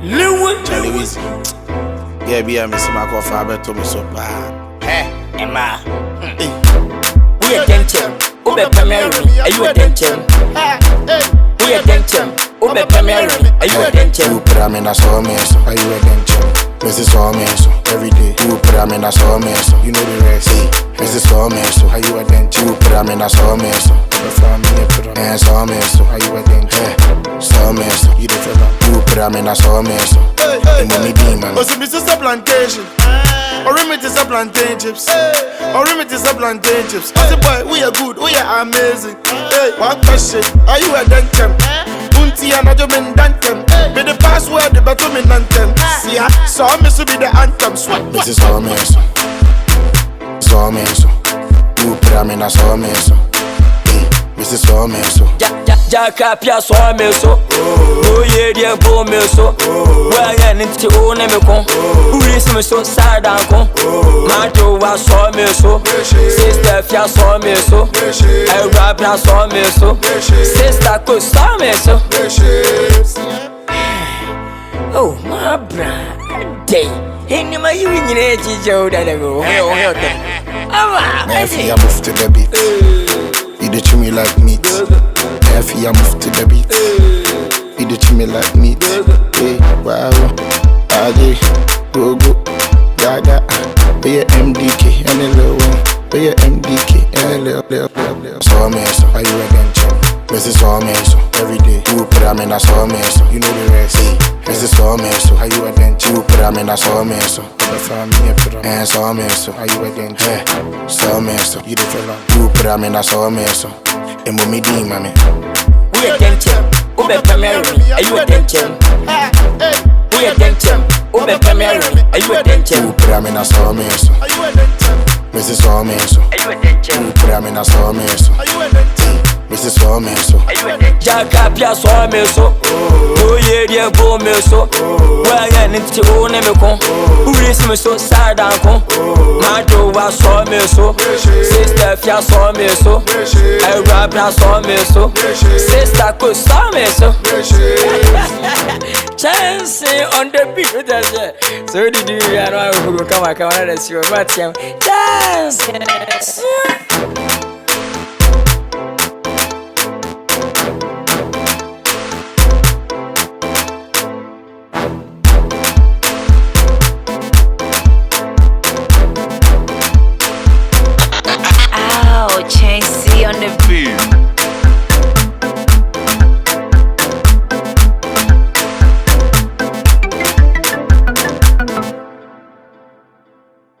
Charlie Weezy. Yeah, be a Miss Marco Faber to me so bad. Hey, Emma. We attention. Ube Pameri. Are you attention? We attention. Ube Pameri. Are you attention? You put me in a saw me, so are you attention? Mrs. Saw me, so every day. You put me in a saw me, so you know the rest. Mrs. Saw me, so are you attention? You put me in a saw me, so the family put on and saw me, so are you attention? Saw me, so you the fella. You put me in a saw me, so the money demon. Oh, see, Mrs. Plantation. Or remit is a plantain chips. Or remit is a plantain chips. I say, boy, we are good, we are amazing. Hey, one question, are you a dentem? Unti and a domain dantem. Be the password, the bottom in dantem. See, I saw me to be the anthem. Mrs. Saw me, so saw me, so you put me in a saw me, so Mrs. Saw me, so Jacapia saw me so. Oh, yeah, dear, go me so. Well, I need to own me con. Who is me so sad and con? Mato was saw me so. Sister Fia saw me so. I rap now saw me so. Sister could saw me so. Oh, my brother. Day. Ain't my you in your age, Joe, that I go. If you move to the beat, you do chew me like meat. If you move to the beat, you do chew me like meat. Hey, wow, Adi, go, Gaga, be a MDK and a little one, be a MDK and a little. Saw me, so are you attention? Mrs. Saw me, so every day. You put me in a saw me, so you know the rest. Mrs. Saw me, so are you attention? You put me in a saw me, so the family put on and saw me, so are you attention? Saw me, so you the fella. You put me in a saw me, so and mommy demon. We attention. Ube Pameri. Are you attention? We attention. Ube Pameri. Are you attention? You put me in a saw me, so Mrs. Saw me, so Are you attention? you put me in a saw me, so Mrs. Saw me, so Jacapia saw me so. Oh, yeah, dear, go me so. Well, I need to own me con. Who is me so sad and con? Mato was saw me so. Sister Fia saw me so. I rap now saw me so. Sister could saw me so. Chance on the beat. So did you know come on, let's see what chance.